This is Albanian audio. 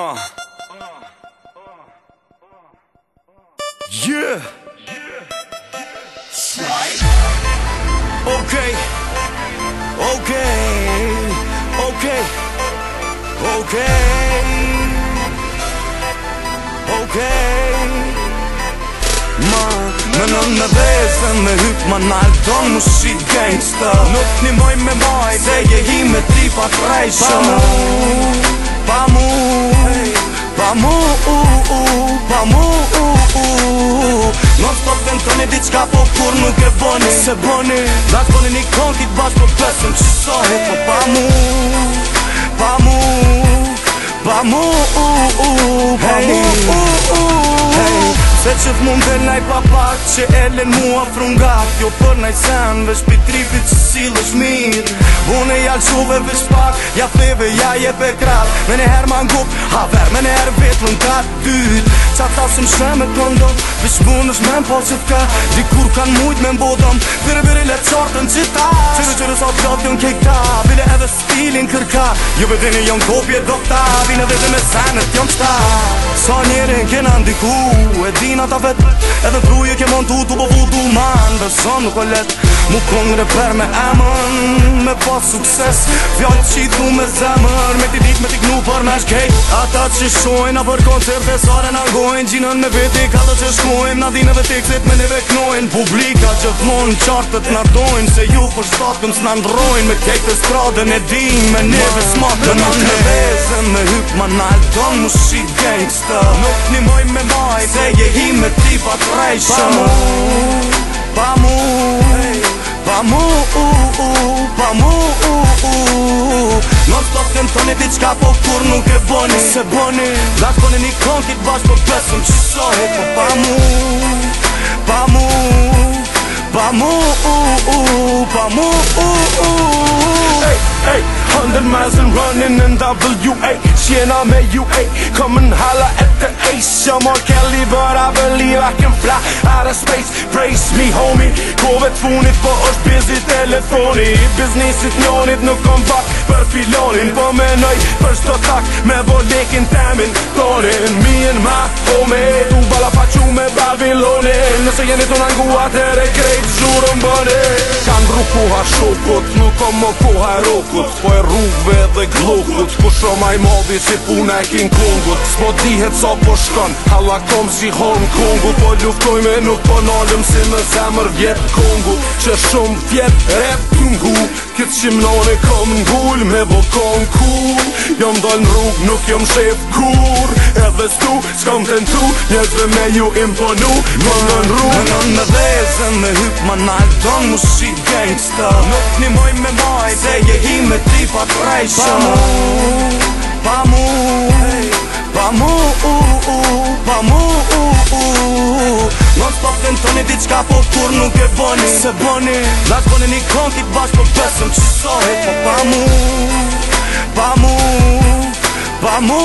Yeah. Okay. Menon me vese me hyp ma nalë don mushik gangsta. Nuk nimoj me maj se je hi me tipa trejshëm. Pa mu Non stop ventoni diçka po kur nuk e boni. Se boni Dash boni një kontit bash po pesëm qësoni. Po pa mu Se qëtë mund dhe naj papak që elen mua frungat. Jo për naj sen vesh pi tripit që silësh mirë. Une jalquve vesh pak, ja theve, ja jepe krat. Me ne her ma ngup, haver, me ne her vet më nkat dyt. Qa ta së më sheme këndon, vesh mund është me m'po që t'ka. Dikur kan mujt me m'bodom, vire le qartën qita. Qërë sa t'gjat jon kejta, bile edhe stilin kërka. Jo vedini jon kopje dokta, vine vete me senet jon qta. Sa njerin kena ndiku, e din ata vet. Edhe truje ke montu tu po vudu man. Beson nuk o let, mu kong reper me emën. Me pas sukses, fjallë qitu me zemër. Me ti dik me ti knu për me shkej. Ata që shojnë, a për koncerte sare në ngojnë. Gjinën me veti ka të që shkojnë. Na dineve teksit me neve knojnë. Publika gjithmonë qartët na dojnë. Se ju për shtatëm s'na ndrojnë. Me kejtë e stradën e din, me neve smatën në ne. Veze me hyp ma nalë don mushik gangsta. Nuk nimoj me maj se je hi me tipa trejshëm. Pa mu Non stop këntoni diçka po kur nuk e boni. Se boni Dash boni një kontit bash po pesëm qësoni. Po pa mu Hey, 100 miles and running in WA. Sienna me UA, come and holla at the ace. I'm R. Kelly, but I believe I can fly out of space. Brace me, homie. Kove t'funit, po është busy telefoni. Biznisit njonit nuk kom vak për filonin. Po menoj për shto tak me volekin temin tonin. Me and my homie, tu bala faqu me Babilonin. Nëse jeni të nanguat e krejt zhurën bëni. Kan rrukoha shokut, nuk kom më koha e rokut. Po e rrugve dhe glokut, ku shoma i modhi si puna e King Kongut. S'po dihet sa po shkon, halla kom si Hong Kongu. Po luftoj me nuk po nalëm si me zemër vjet Kongu. Që shumë vjet rap t'ngu, këtë qimnone kom n'gull me vokon cool. Jom dal n'rrug, nuk jom shef kur. Edhe s'tu, s'kom tentu, njëzve me ju imponu. Mënë n'rrug Menon me veze me hyp ma nalë don mushik gangsta. Nuk nimoj me maj se je hi me tipa trejshëm. Pa mu Non stop këntoni diçka po kur nuk e boni. Se boni Dash boni një kontit bash po pesëm qësoni. Po pa mu Pa mu